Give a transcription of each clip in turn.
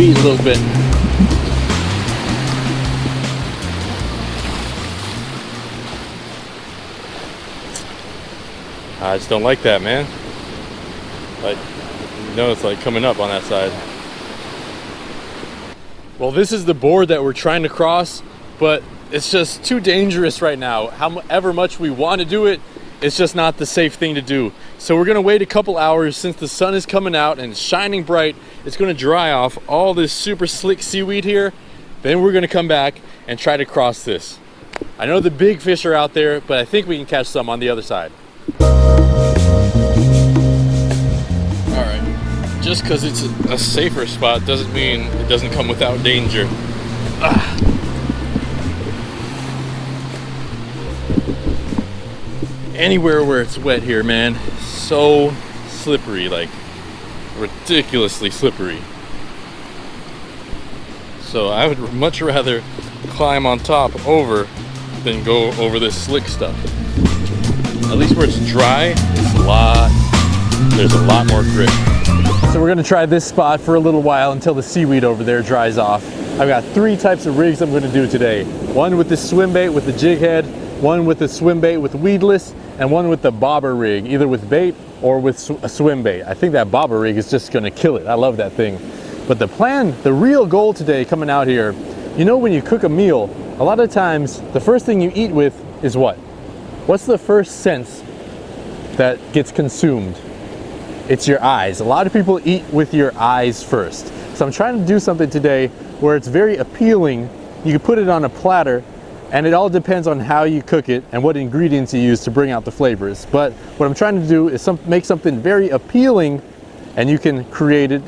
feet a little bit. I just don't like that, man. Like, you know, it's like coming up on that side. Well, this is the board that we're trying to cross, but it's just too dangerous right now. However much we want to do it, it's just not the safe thing to do. So we're gonna wait a couple hours since the sun is coming out and it's shining bright. It's gonna dry off all this super slick seaweed here. Then we're gonna come back and try to cross this. I know the big fish are out there, but I think we can catch some on the other side. All right, just because it's a safer spot doesn't mean it doesn't come without danger. Anywhere where it's wet here, man, so slippery, like ridiculously slippery. So I would much rather climb on top over than go over this slick stuff. At least where it's dry, there's a lot more grip. So we're gonna try this spot for a little while until the seaweed over there dries off. I've got 3 types of rigs I'm gonna do today. One with the swim bait with the jig head, one with the swim bait with weedless, and one with the bobber rig, either with bait or with a swim bait. I think that bobber rig is just gonna kill it. I love that thing. But the plan, the real goal today coming out here, you know when you cook a meal, a lot of times the first thing you eat with is what? What's the first sense that gets consumed? It's your eyes. A lot of people eat with your eyes first. So I'm trying to do something today where it's very appealing. You can put it on a platter, and it all depends on how you cook it and what ingredients you use to bring out the flavors. But what I'm trying to do is make something very appealing, and you can create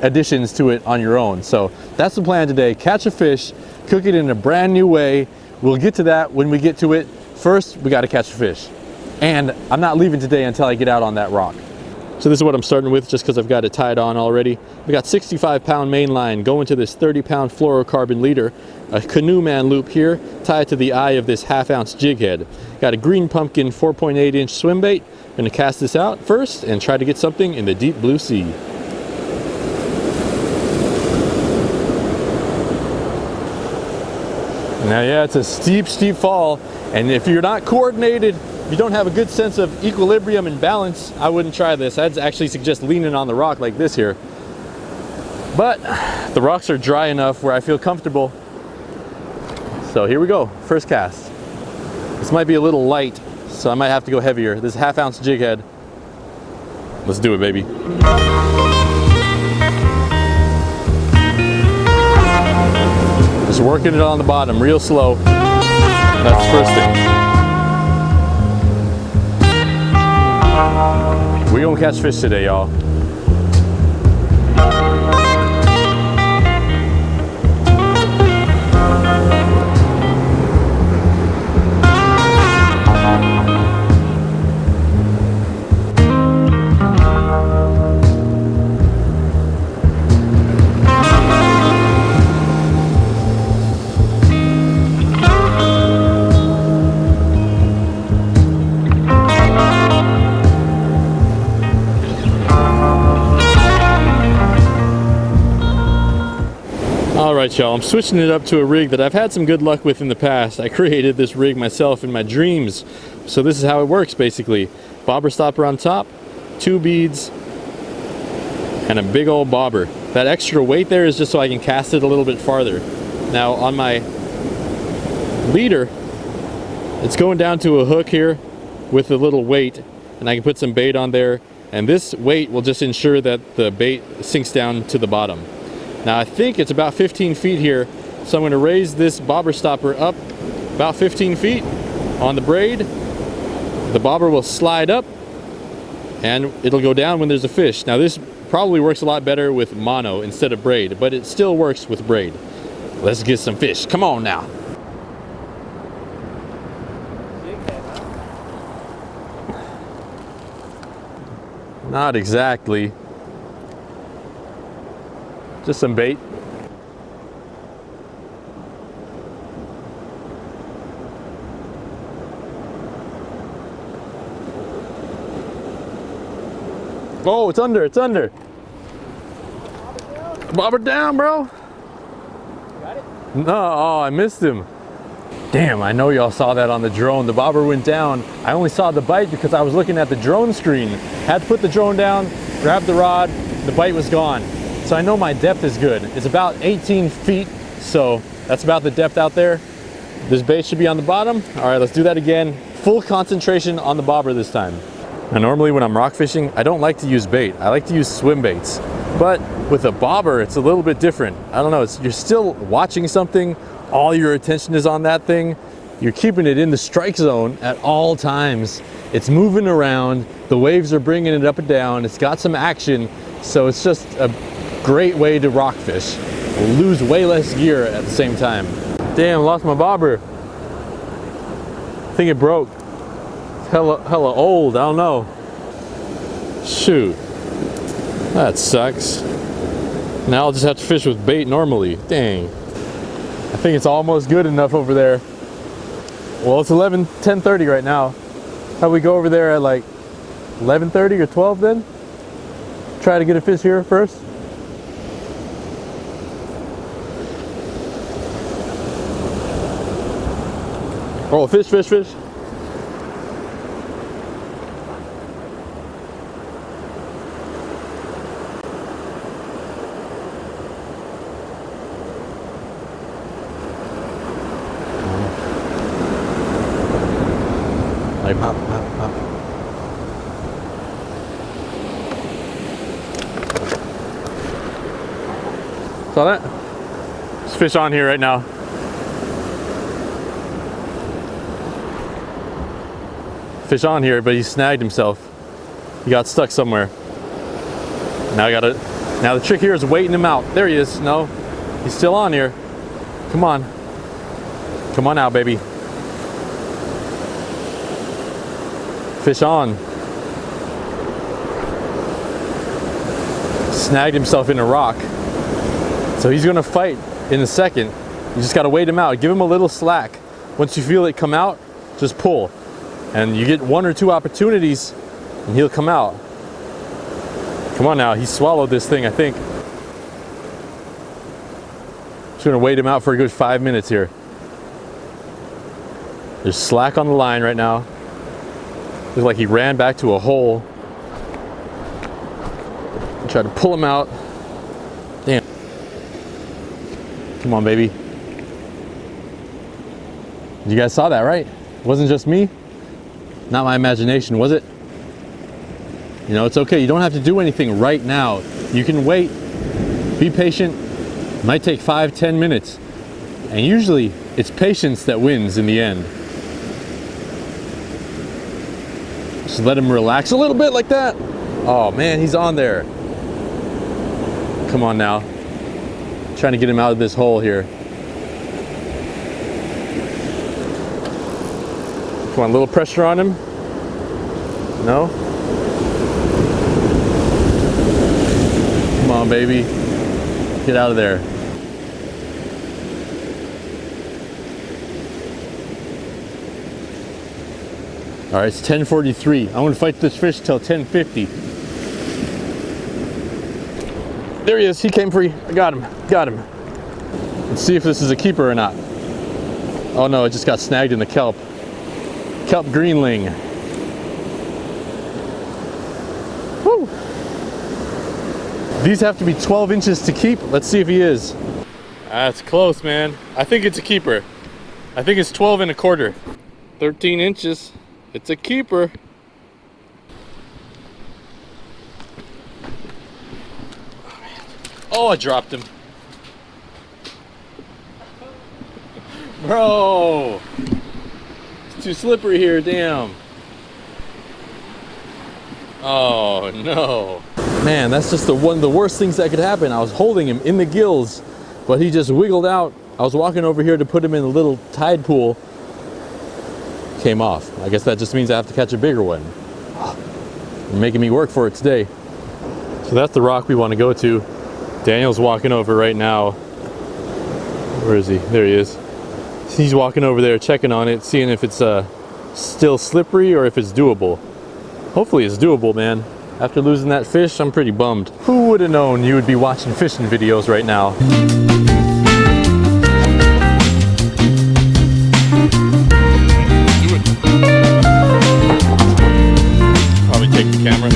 additions to it on your own. So that's the plan today. Catch a fish, cook it in a brand new way. We'll get to that when we get to it. First, we got to catch a fish. And I'm not leaving today until I get out on that rock. So this is what I'm starting with, just because I've got it tied on already. We got 65-pound main line going to this 30-pound fluorocarbon leader, a canoe man loop here, tied to the eye of this half-ounce jig head. Got a green pumpkin 4.8-inch swim bait. I'm gonna cast this out first and try to get something in the deep blue sea. Now, yeah, it's a steep fall, and if you're not coordinated, if you don't have a good sense of equilibrium and balance, I wouldn't try this. I'd actually suggest leaning on the rock like this here. But the rocks are dry enough where I feel comfortable. So here we go, first cast. This might be a little light, so I might have to go heavier. This is half-ounce jig head. Let's do it, baby. Just working it on the bottom real slow. That's the first thing. We're gonna catch fish today, y'all. Alright y'all, I'm switching it up to a rig that I've had some good luck with in the past. I created this rig myself in my dreams. So this is how it works basically. Bobber stopper on top, 2 beads, and a big old bobber. That extra weight there is just so I can cast it a little bit farther. Now on my leader, it's going down to a hook here with a little weight, and I can put some bait on there, and this weight will just ensure that the bait sinks down to the bottom. Now I think it's about 15 feet here, so I'm going to raise this bobber stopper up about 15 feet on the braid. The bobber will slide up and it'll go down when there's a fish. Now this probably works a lot better with mono instead of braid, but it still works with braid. Let's get some fish. Come on now. Not exactly. Just some bait. Oh, it's under, it's under. Bobber down, bro. Got it? No, oh, I missed him. Damn, I know y'all saw that on the drone. The bobber went down. I only saw the bite because I was looking at the drone screen. Had to put the drone down, grab the rod, the bite was gone. So I know my depth is good. It's about 18 feet, so that's about the depth out there. This bait should be on the bottom. All right, let's do that again. Full concentration on the bobber this time. Now, normally when I'm rock fishing, I don't like to use bait. I like to use swim baits. But with a bobber, it's a little bit different. I don't know, you're still watching something. All your attention is on that thing. You're keeping it in the strike zone at all times. It's moving around. The waves are bringing it up and down. It's got some action. So it's just a great way to rock fish. Lose way less gear at the same time. Damn, lost my bobber. I think it broke. It's hella old, I don't know. Shoot, that sucks. Now I'll just have to fish with bait normally. Dang. I think it's almost good enough over there. Well, it's 10:30 right now. How we go over there at like 11:30 or 12 then? Try to get a fish here first. Oh, fish, fish, fish. Like pop, pop, pop. Saw that? There's fish on here right now. Fish on here, but he snagged himself. He got stuck somewhere. Now the trick here is waiting him out. There he is. No, he's still on here. Come on. Come on out, baby. Fish on. Snagged himself in a rock. So he's gonna fight in a second. You just gotta wait him out. Give him a little slack. Once you feel it come out, just pull. And you get 1 or 2 opportunities and he'll come out. Come on now, he swallowed this thing, I think. Just gonna wait him out for a good 5 minutes here. There's slack on the line right now. Looks like he ran back to a hole. Try to pull him out. Damn. Come on, baby. You guys saw that, right? It wasn't just me. Not my imagination, was it? You know, it's okay. You don't have to do anything right now. You can wait. Be patient. It might take 5-10 minutes. And usually, it's patience that wins in the end. Just let him relax a little bit like that. Oh man, he's on there. Come on now. Trying to get him out of this hole here. Come on, a little pressure on him. No? Come on, baby. Get out of there. All right, it's 10:43. I'm gonna fight this fish till 10:50. There he is, he came free. I got him, got him. Let's see if this is a keeper or not. Oh no, it just got snagged in the kelp. Kelp greenling. Woo! These have to be 12 inches to keep. Let's see if he is. That's close, man. I think it's a keeper. I think it's 12 1/4. 13 inches. It's a keeper. Oh, I dropped him. Bro, it's too slippery here, damn. Oh no. Man, that's just one of the worst things that could happen. I was holding him in the gills, but he just wiggled out. I was walking over here to put him in a little tide pool. Came off. I guess that just means I have to catch a bigger one. You're making me work for it today. So that's the rock we want to go to. Daniel's walking over right now. Where is he? There he is. He's walking over there checking on it, seeing if it's still slippery or if it's doable. Hopefully it's doable, man. After losing that fish, I'm pretty bummed. Who would have known you would be watching fishing videos right now? Probably take the camera.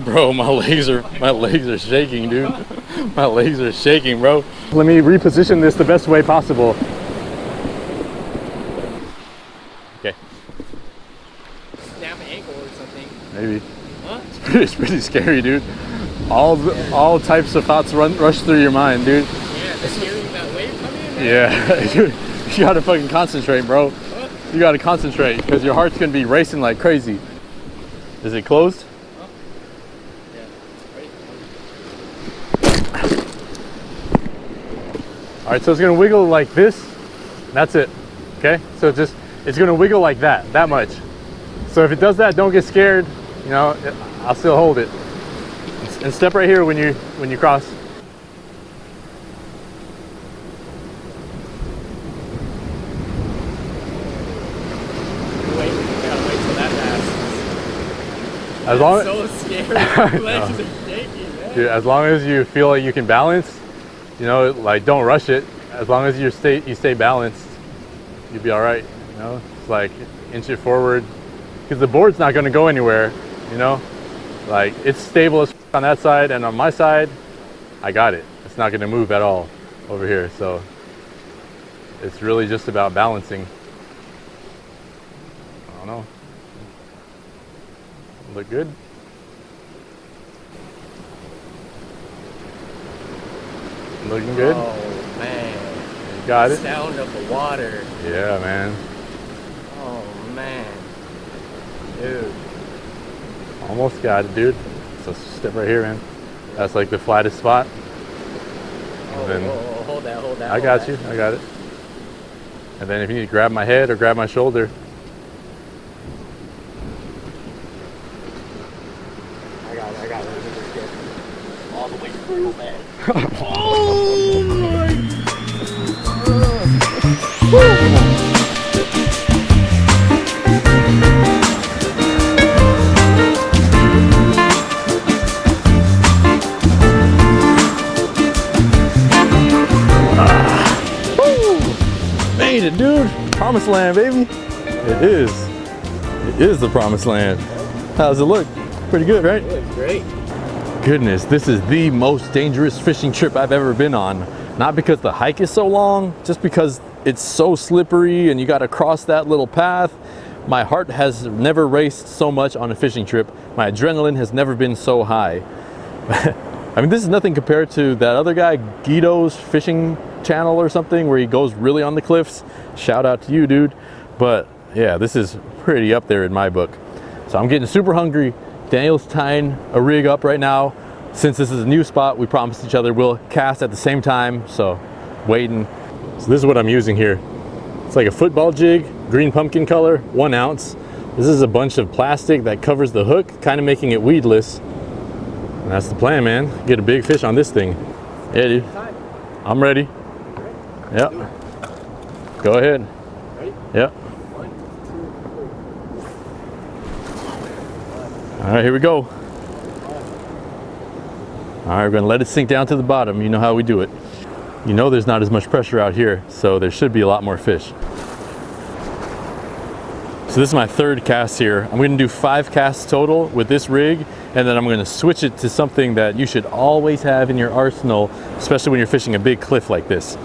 Bro, my legs are shaking, dude. My legs are shaking, bro. Let me reposition this the best way possible. Okay. Snap an ankle or something. Maybe. Huh? It's pretty scary, dude. All types of thoughts rush through your mind, dude. Yeah, the hearing that wave coming in, man. Yeah, dude. You gotta fucking concentrate, bro. What? You gotta concentrate because your heart's gonna be racing like crazy. Is it closed? All right, so it's gonna wiggle like this. That's it, okay? So it's gonna wiggle like that much. So if it does that, don't get scared. You know, I'll still hold it. And step right here when you cross. Wait, we gotta wait till that passes. As long So scary. Legs are shaking, man. Dude, as long as you feel like you can balance, you know, like don't rush it. As long as you stay balanced, you'll be all right. You know, it's like inch it forward because the board's not going to go anywhere. You know, like it's stable as on that side, and on my side, I got it. It's not going to move at all over here. So it's really just about balancing. I don't know. Look good. Looking good. Oh man. You got it. Sound of the water. Yeah, man. Oh man. Dude. Almost got it, dude. So step right here, man. That's like the flattest spot. Oh, then, hold that. I got you. I got it. And then if you need to grab my head or grab my shoulder. I got it. All the way through, man. Oh my! Made it, dude! Promised land, baby. It is. It is the promised land. How does it look? Pretty good, right? It looks great. Goodness, this is the most dangerous fishing trip I've ever been on. Not because the hike is so long, just because it's so slippery and you got to cross that little path. My heart has never raced so much on a fishing trip. My adrenaline has never been so high. I mean, this is nothing compared to that other guy, Guido's fishing channel or something, where he goes really on the cliffs. Shout out to you, dude. But yeah, this is pretty up there in my book. So I'm getting super hungry. Daniel's tying a rig up right now. Since this is a new spot, we promised each other we'll cast at the same time, so waiting. So this is what I'm using here. It's like a football jig, green pumpkin color, 1 ounce. This is a bunch of plastic that covers the hook, kind of making it weedless. And that's the plan, man. Get a big fish on this thing. Yeah, dude. I'm ready. Yep. Go ahead. Ready? Yep. 1, 2, 3. All right, here we go. All right, we're gonna let it sink down to the bottom. You know how we do it. you know there's not as much pressure out here, so there should be a lot more fish. So this is my third cast here. I'm gonna do 5 casts total with this rig, and then I'm gonna switch it to something that you should always have in your arsenal, especially when you're fishing a big cliff like this.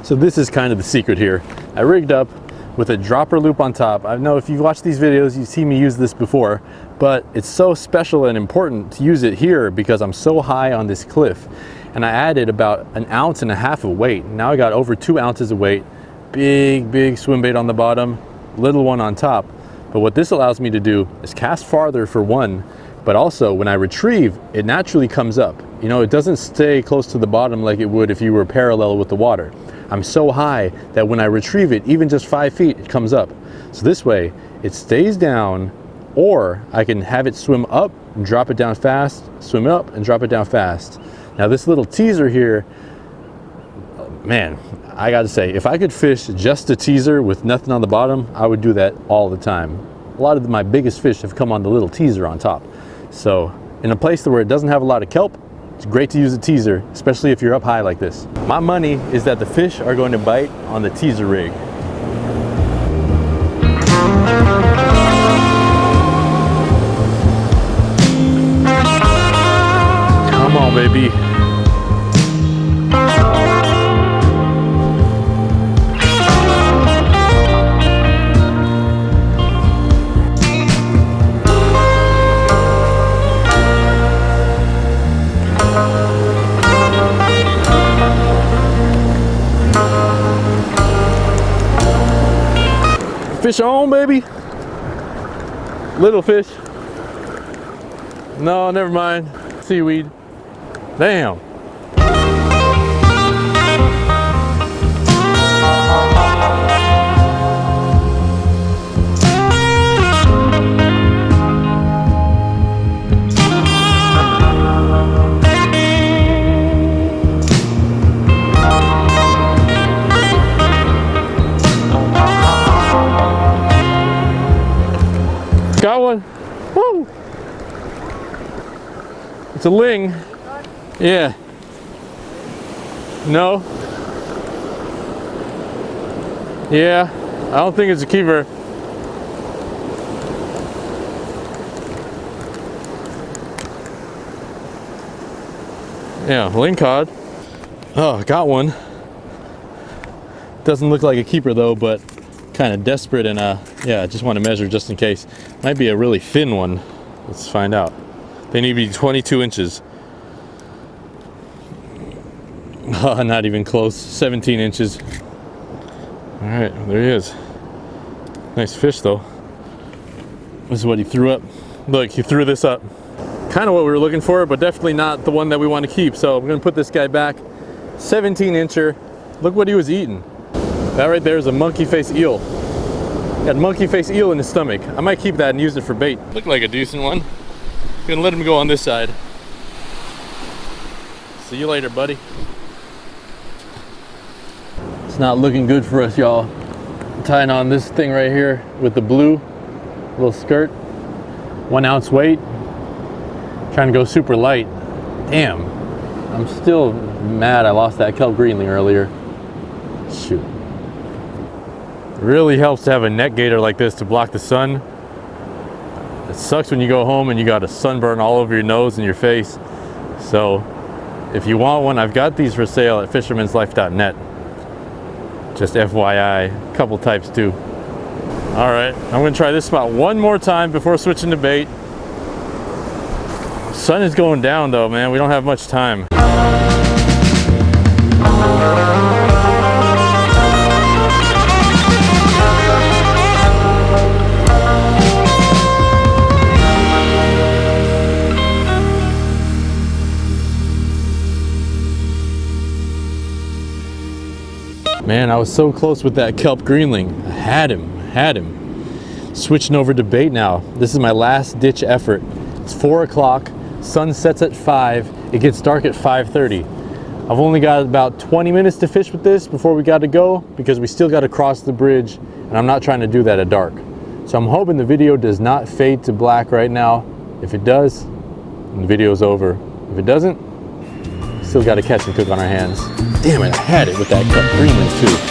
So this is kind of the secret here. I rigged up with a dropper loop on top. I know if you've watched these videos, you've seen me use this before, but it's so special and important to use it here because I'm so high on this cliff. And I added about 1.5 ounces of weight. Now I got over 2 ounces of weight. Big swim bait on the bottom, little one on top. But what this allows me to do is cast farther for one, but also when I retrieve, it naturally comes up. You know, it doesn't stay close to the bottom like it would if you were parallel with the water. I'm so high that when I retrieve it, even just 5 feet, it comes up. So this way, it stays down, or I can have it swim up and drop it down fast, swim up and drop it down fast. Now this little teaser here, man, I gotta say, if I could fish just a teaser with nothing on the bottom, I would do that all the time. A lot of my biggest fish have come on the little teaser on top. So in a place where it doesn't have a lot of kelp, it's great to use a teaser, especially if you're up high like this. My money is that the fish are going to bite on the teaser rig. Come on, baby. Fish on, baby. Little fish. No, never mind. Seaweed. Damn. Got one. Woo! It's a ling. Yeah. No. Yeah. I don't think it's a keeper. Yeah, ling cod. Oh, got one. Doesn't look like a keeper though, but kind of desperate, and yeah, I just want to measure just in case. Might be a really thin one. Let's find out. They need to be 22 inches. Oh, not even close. 17 inches. All right, there he is. Nice fish though. This is what he threw up. Look, he threw this up. Kind of what we were looking for, but definitely not the one that we want to keep. So I'm gonna put this guy back. 17 incher. Look what he was eating. That right there is a monkey face eel. Got a monkey face eel in his stomach. I might keep that and use it for bait. Looked like a decent one. Gonna let him go on this side. See you later, buddy. It's not looking good for us, y'all. Tying on this thing right here with the blue little skirt. 1 ounce weight. Trying to go super light. Damn. I'm still mad I lost that kelp greenling earlier. Shoot. It really helps to have a net gator like this to block the sun. It sucks when you go home and you got a sunburn all over your nose and your face. So if you want one, I've got these for sale at fishermanslife.net. Just FYI, a couple types too. All right, I'm gonna try this spot one more time before switching to bait. Sun is going down though, man. We don't have much time. Man, I was so close with that kelp greenling. I had him. Switching over to bait now. This is my last ditch effort. It's 4 o'clock, sun sets at 5, it gets dark at 5:30. I've only got about 20 minutes to fish with this before we got to go, because we still got to cross the bridge, and I'm not trying to do that at dark. So I'm hoping the video does not fade to black right now. If it does, the video's over. If it doesn't, Still got to catch and cook on our hands. Damn it, I had it with that greenling too.